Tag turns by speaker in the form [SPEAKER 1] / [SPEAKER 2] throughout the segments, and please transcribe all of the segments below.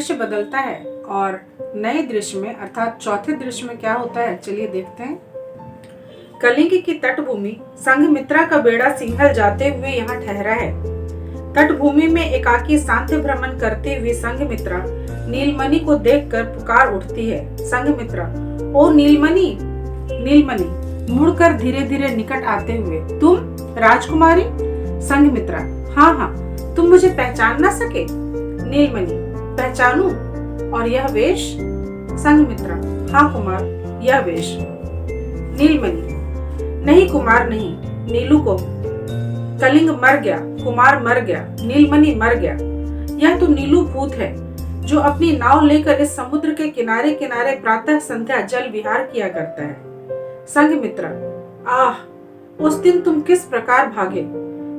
[SPEAKER 1] दृश्य बदलता है और नए दृश्य में अर्थात चौथे दृश्य में क्या होता है, चलिए देखते हैं। कलिंग की तटभूमि संघमित्रा का बेड़ा सिंघल जाते हुए यहाँ ठहरा है। तटभूमि में एकाकी शांति भ्रमण करते हुए संघमित्रा नीलमणि को देखकर पुकार उठती है। संघमित्रा, ओ नीलमणि। नीलमणि मुड़कर धीरे धीरे निकट आते हुए, तुम राजकुमारी? संघमित्रा, हाँ हाँ, तुम मुझे पहचान ना सके? नीलमणि, पहचानू? और यह वेश? संघमित्रा, हाँ कुमार, यह वेश। नीलमणि, नहीं कुमार नहीं, नीलू को। कलिंग मर गया, कुमार मर गया, नीलमणि मर गया। यह तो नीलू भूत है जो अपनी नाव लेकर इस समुद्र के किनारे किनारे प्रातः संध्या जल विहार किया करता है। संघमित्रा, आह, उस दिन तुम किस प्रकार भागे।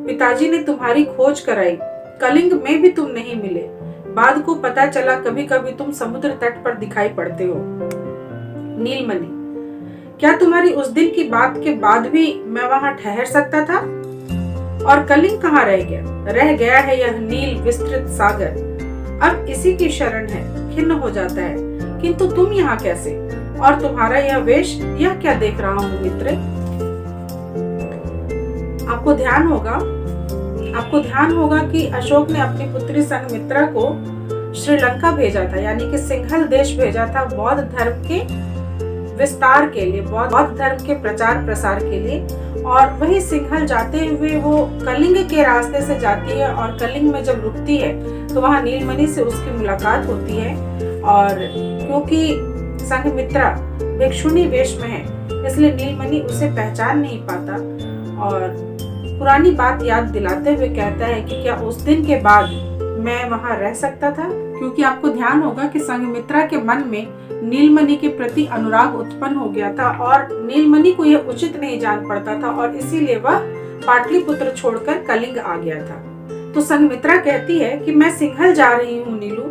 [SPEAKER 1] पिताजी ने तुम्हारी खोज कराई, कलिंग में भी तुम नहीं मिले। बाद को पता चला कभी कभी तुम समुद्र तट पर दिखाई पड़ते हो। नीलमणि, क्या तुम्हारी उस दिन की बात के बाद भी मैं वहां ठहर सकता था? और कलिंग कहाँ रह गया? रह गया है यह नील विस्तृत सागर, अब इसी की शरण है, खिन्न हो जाता है। किंतु तुम यहाँ कैसे? और तुम्हारा यह वेश, यह क्या देख रहा हूँ मित्र? आपको ध्यान होगा कि अशोक ने अपनी पुत्री संघमित्रा को श्रीलंका भेजा था, यानी कि सिंघल देश भेजा था बौद्ध धर्म के विस्तार के लिए, बौद्ध धर्म के प्रचार प्रसार के लिए। और वही सिंघल जाते हुए वो कलिंग के रास्ते से जाती है और कलिंग में जब रुकती है तो वहाँ नीलमणि से उसकी मुलाकात होती है। और क्योंकि संघमित्रा भिक्षुणी वेश में है इसलिए नीलमणि उसे पहचान नहीं पाता और पुरानी बात याद दिलाते हुए कहता है कि क्या उस दिन के बाद मैं वहां रह सकता था? क्योंकि आपको ध्यान होगा कि संघमित्रा के मन में नीलमणि के प्रति अनुराग उत्पन्न हो गया था और नीलमणि को यह उचित नहीं जान पड़ता था और इसीलिए वह पाटलिपुत्र छोड़कर कलिंग आ गया था। तो संघमित्रा कहती है कि मैं सिंघल जा रही हूँ नीलू।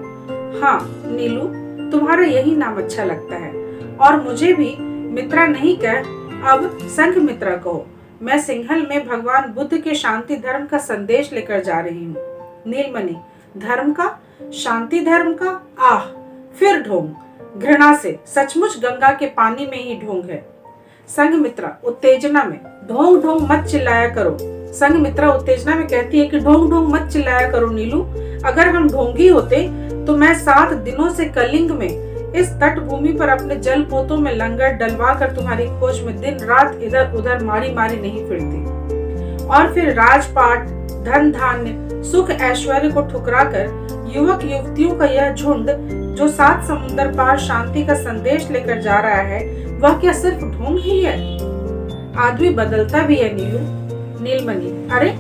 [SPEAKER 1] हाँ नीलू, तुम्हारा यही नाम अच्छा लगता है और मुझे भी मित्रा नहीं कह, अब संघमित्रा कहो। मैं सिंघल में भगवान बुद्ध के शांति धर्म का संदेश लेकर जा रही हूँ। नीलमणि, धर्म का? शांति धर्म का? आह, फिर ढोंग, घृणा से, सचमुच गंगा के पानी में ही ढोंग है। संघमित्रा उत्तेजना में, ढोंग ढोंग मत चिल्लाया करो। संघमित्रा उत्तेजना में कहती है कि ढोंग ढोंग मत चिल्लाया करो नीलू, अगर हम ढोंगी होते तो मैं 7 दिनों से कलिंग में इस तटभूमि पर अपने जल पोतों में लंगर डलवा कर तुम्हारी खोज में दिन रात इधर उधर मारी मारी नहीं फिरती। और फिर राजपाट, धन धान्य, सुख ऐश्वर्य को ठुकरा कर युवक युवतियों का यह झुंड जो 7 समुद्र पार शांति का संदेश लेकर जा रहा है, वह क्या सिर्फ ढोंग ही है? आदमी बदलता भी है नीलू। नीलमणि, अरे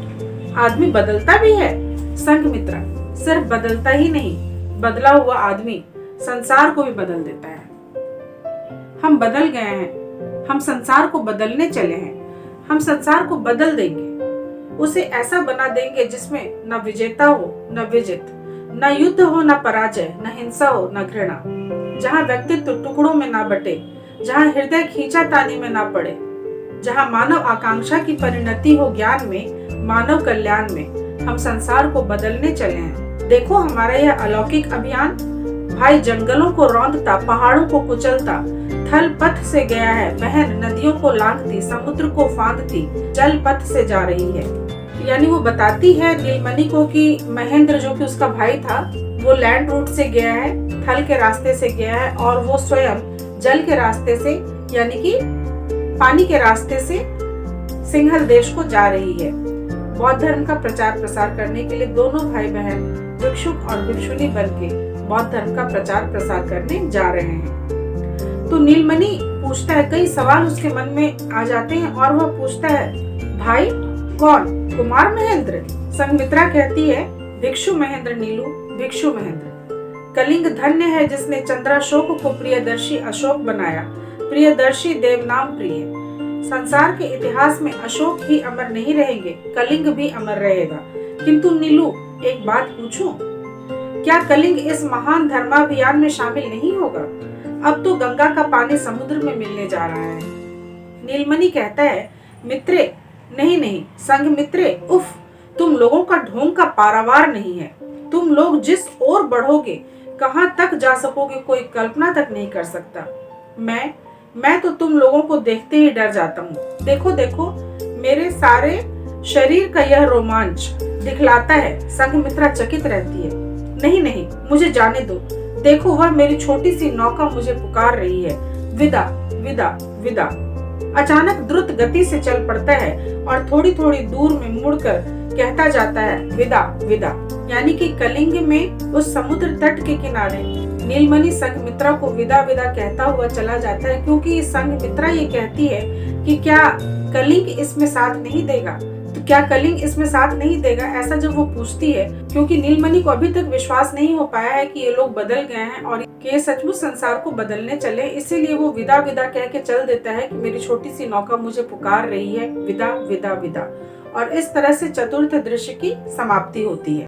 [SPEAKER 1] आदमी बदलता भी है? संघमित्रा, सिर्फ बदलता ही नहीं, बदला हुआ आदमी संसार को भी बदल देता है। हम बदल गए हैं, हम संसार को बदलने चले हैं। हम संसार को बदल देंगे, उसे ऐसा बना देंगे जिसमें न विजेता हो न विजित, न युद्ध हो न पराजय, न हिंसा हो न घृणा, जहाँ व्यक्तित्व टुकड़ों में ना बटे, जहाँ हृदय खींचातानी में ना पड़े, जहाँ मानव आकांक्षा की परिणति हो ज्ञान में, मानव कल्याण में। हम संसार को बदलने चले हैं। देखो हमारा यह अलौकिक अभियान, भाई जंगलों को रौंदता, पहाड़ों को कुचलता, थल पथ से गया है, बहन नदियों को लांघती, समुद्र को फांदती, जल पथ से जा रही है। यानी वो बताती है नीलमणि को कि महेंद्र जो कि उसका भाई था वो लैंड रूट से गया है, थल के रास्ते से गया है और वो स्वयं जल के रास्ते से यानी कि पानी के रास्ते से सिंघल देश को जा रही है। बौद्ध धर्म का प्रचार प्रसार करने के लिए दोनों भाई बहन भिक्षुक और भिक्षुणी बनके बौद्ध धर्म का प्रचार प्रसार करने जा रहे हैं। तो नीलमणि पूछता है, कई सवाल उसके मन में आ जाते हैं और वह पूछता है, भाई कौन? कुमार महेंद्र? संघमित्रा कहती है, भिक्षु महेंद्र नीलू, भिक्षु महेंद्र। कलिंग धन्य है जिसने चंद्राशोक को प्रियदर्शी अशोक बनाया, प्रियदर्शी देव नाम प्रिय। संसार के इतिहास में अशोक ही अमर नहीं रहेंगे, कलिंग भी अमर रहेगा। किंतु नीलू, एक बात पूछूं, क्या कलिंग इस महान धर्माभियान में शामिल नहीं होगा? अब तो गंगा का पानी समुद्र में मिलने जा रहा है। नीलमणि कहता है, मित्रे, नहीं नहीं संघमित्रे, उफ, तुम लोगों का ढोंग का पारावार नहीं है। तुम लोग जिस ओर बढ़ोगे कहां तक जा सकोगे कोई कल्पना तक नहीं कर सकता। मैं तो तुम लोगों को देखते ही डर जाता हूँ। देखो देखो, मेरे सारे शरीर का यह रोमांच दिखलाता है। संघमित्रा चकित रहती है। नहीं नहीं, मुझे जाने दो। देखो, वह मेरी छोटी सी नौका मुझे पुकार रही है। विदा विदा विदा। अचानक द्रुत गति से चल पड़ता है और थोड़ी थोड़ी दूर में मुड़कर कहता जाता है, विदा विदा। यानी कि कलिंग में उस समुद्र तट के किनारे नीलमणि संघमित्रा को विदा विदा कहता हुआ चला जाता है, क्योंकि संघमित्रा ये कहती है कि क्या कलिंग इसमें साथ नहीं देगा। तो क्या कलिंग इसमें साथ नहीं देगा, ऐसा जब वो पूछती है, क्योंकि नीलमणि को अभी तक विश्वास नहीं हो पाया है कि ये लोग बदल गए हैं और ये सचमुच संसार को बदलने चले, इसीलिए वो विदा विदा कह के चल देता है कि मेरी छोटी सी नौका मुझे पुकार रही है, विदा विदा विदा। और इस तरह से चतुर्थ दृश्य की समाप्ति होती है।